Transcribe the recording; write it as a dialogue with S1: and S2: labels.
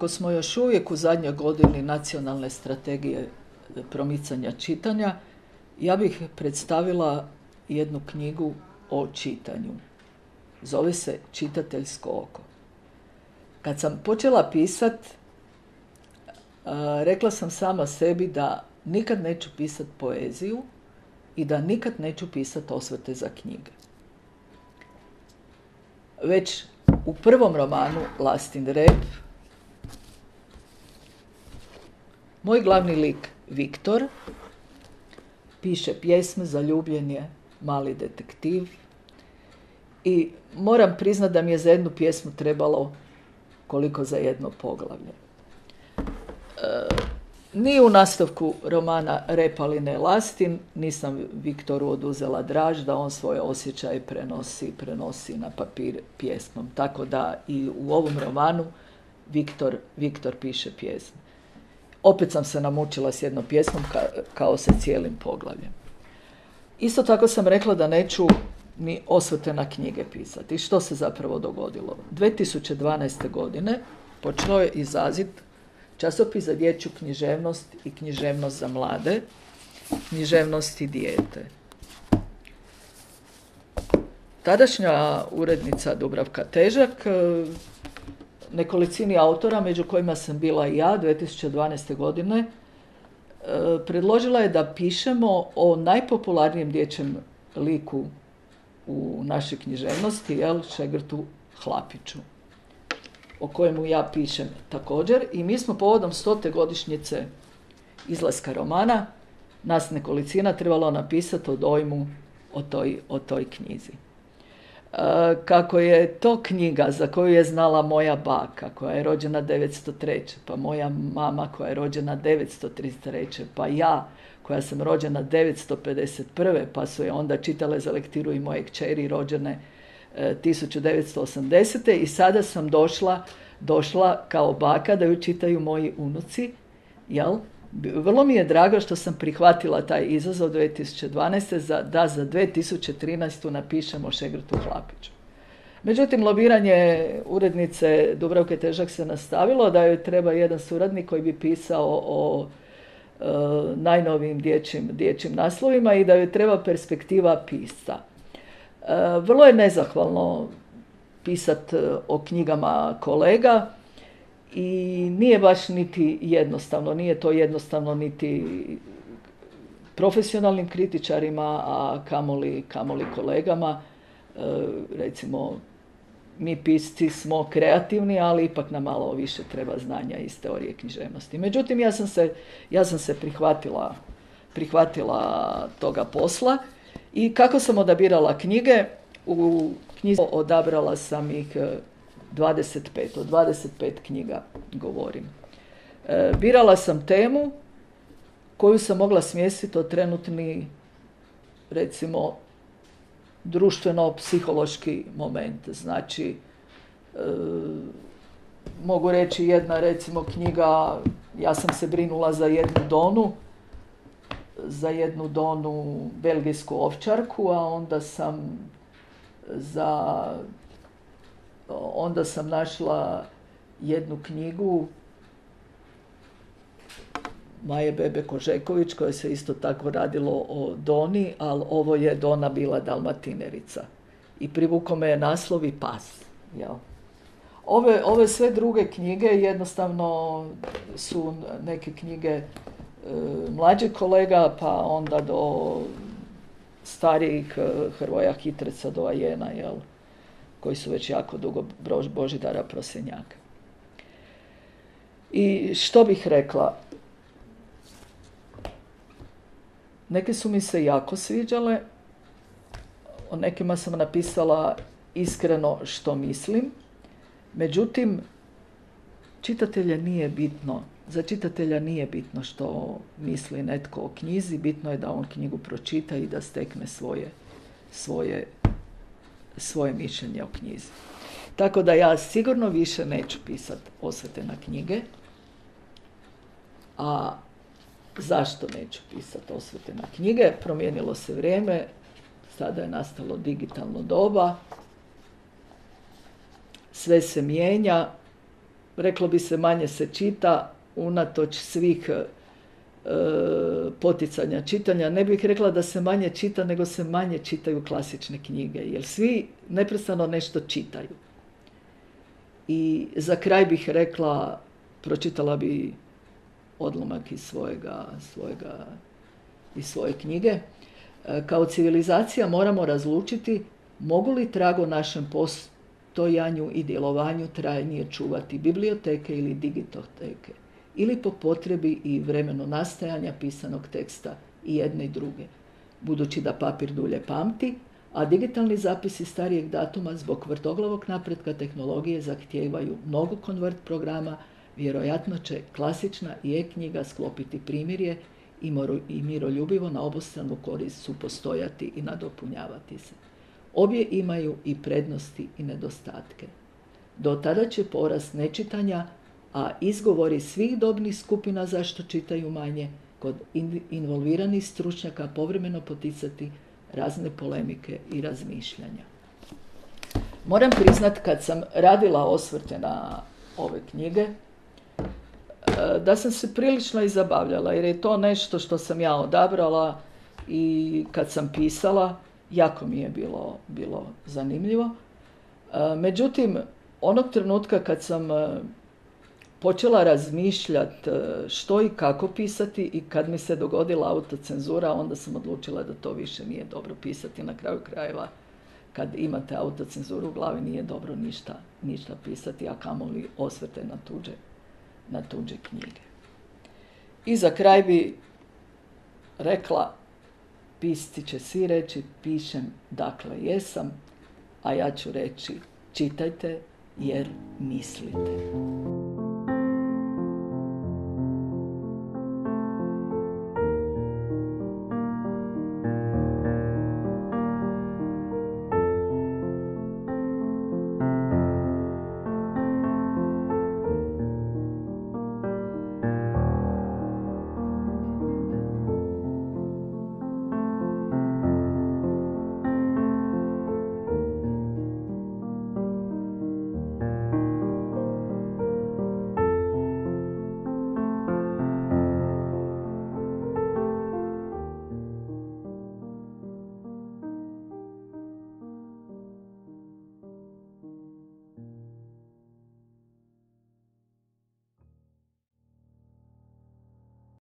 S1: Kako smo još uvijek u zadnjoj godini nacionalne strategije promicanja čitanja, ja bih predstavila jednu knjigu o čitanju. Zove se Čitateljsko oko. Kad sam počela pisati, rekla sam sama sebi da nikad neću pisati poeziju i da nikad neću pisati osvrte za knjige. Već u prvom romanu Lastin rep moj glavni lik Viktor piše pjesme, zaljubljen je mali detektiv i moram priznati da mi je za jednu pjesmu trebalo koliko za jedno poglavlje. Ni u nastavku romana Repaline Lastin nisam Viktoru oduzela draž da on svoje osjećaje prenosi na papir pjesmom. Tako da i u ovom romanu Viktor piše pjesme. Opet sam se namučila s jednom pjesmom kao sa cijelim poglavljem. Isto tako sam rekla da neću ni osvrte na knjige pisati. I što se zapravo dogodilo? 2012. godine počeo je izlaziti časopis za dječju književnost i književnost za mlade, književnost i dijete. Tadašnja urednica Dubravka Težak, nekolicini autora, među kojima sam bila i ja, 2012. godine, predložila je da pišemo o najpopularnijem dječjem liku u našoj književnosti, Šegrtu Hlapiću, o kojemu ja pišem također. I mi smo povodom 100. godišnjice izlaska romana, nas nekolicina, trebalo napisati o dojmu o toj knjizi. Kako je to knjiga za koju je znala moja baka, koja je rođena 903. pa moja mama koja je rođena 933. pa ja koja sam rođena 951. pa su je onda čitale za lektiru i moje kćeri rođene 1980. I sada sam došla kao baka da ju čitaju moji unuci, jel? Vrlo mi je drago što sam prihvatila taj izazov 2012. Da za 2013. napišemo Šegrtu Hlapiću. Međutim, lobiranje urednice Dubravke Težak se nastavilo, da joj treba jedan suradnik koji bi pisao o najnovijim dječjim naslovima i da joj treba perspektiva pisca. Vrlo je nezahvalno pisati o knjigama kolega i nije baš niti jednostavno. Nije to jednostavno niti profesionalnim kritičarima, a kamoli kolegama. Recimo, mi pisci smo kreativni, ali ipak nam malo više treba znanja iz teorije književnosti. Međutim, ja sam se prihvatila toga posla. I kako sam odabirala knjige? U knjizi odabrala sam ih 25, od 25 knjiga govorim. Birala sam temu koju sam mogla smjestiti od trenutni, recimo, društveno-psihološki moment. Znači, mogu reći jedna, recimo, knjiga, ja sam se brinula za jednu Donu belgijsku ovčarku, a onda sam našla jednu knjigu Maje Bebe Kožeković, koja se isto tako radilo o Doni, ali ovo je Dona bila Dalmatinerica. I privukao me je naslov i pas. Jel? Ove sve druge knjige jednostavno su neke knjige mlađih kolega, pa onda do starijih Hrvoja Hitreca, do Ajena, jel? Koji su već jako dugo, Božidara Prosenjaka. I što bih rekla? Neke su mi se jako sviđale, o nekima sam napisala iskreno što mislim, međutim, za čitatelja nije bitno što misli netko o knjizi, bitno je da on knjigu pročita i da stekne svoje mišljenje o knjizi. Tako da ja sigurno više neću pisati osvrte na knjige. A zašto neću pisati osvrte na knjige? Promijenilo se vrijeme, sada je nastalo digitalno doba, sve se mijenja reklo bi se, manje se čita, unatoč svih poticanja čitanja. Ne bih rekla da se manje čita, nego se manje čitaju klasične knjige, jer svi neprestano nešto čitaju. I za kraj bih rekla, pročitala bi odlomak iz svoje knjige. Kao civilizacija moramo razlučiti mogu li trago našem postojanju i djelovanju trajnije čuvati biblioteke ili digitoteke, ili po potrebi i vremenu nastajanja pisanog teksta i jedne i druge, budući da papir dulje pamti, a digitalni zapisi starijeg datuma zbog vrtoglavog napretka tehnologije zahtijevaju mnogo konvert programa, vjerojatno će klasična i e-knjiga sklopiti primirje i miroljubivo na obostranu korist supostojati i nadopunjavati se. Obje imaju i prednosti i nedostatke. Do tada će porast nečitanja, a izgovori svih dobnih skupina zašto čitaju manje, kod involviranih stručnjaka povremeno poticati razne polemike i razmišljanja. Moram priznat, kad sam radila osvrte na ove knjige, da sam se prilično i zabavljala, jer je to nešto što sam ja odabrala i kad sam pisala, jako mi je bilo zanimljivo. Međutim, onog trenutka kad sam počela razmišljati što i kako pisati i kad mi se dogodila autocenzura, onda sam odlučila da to više nije dobro pisati. Na kraju krajeva, kad imate autocenzuru u glavi, nije dobro ništa pisati, a kamoli osvrte na tuđe knjige. I za kraj bi rekla, pisci će svi reći, pišem dakle jesam, a ja ću reći, čitajte jer mislite.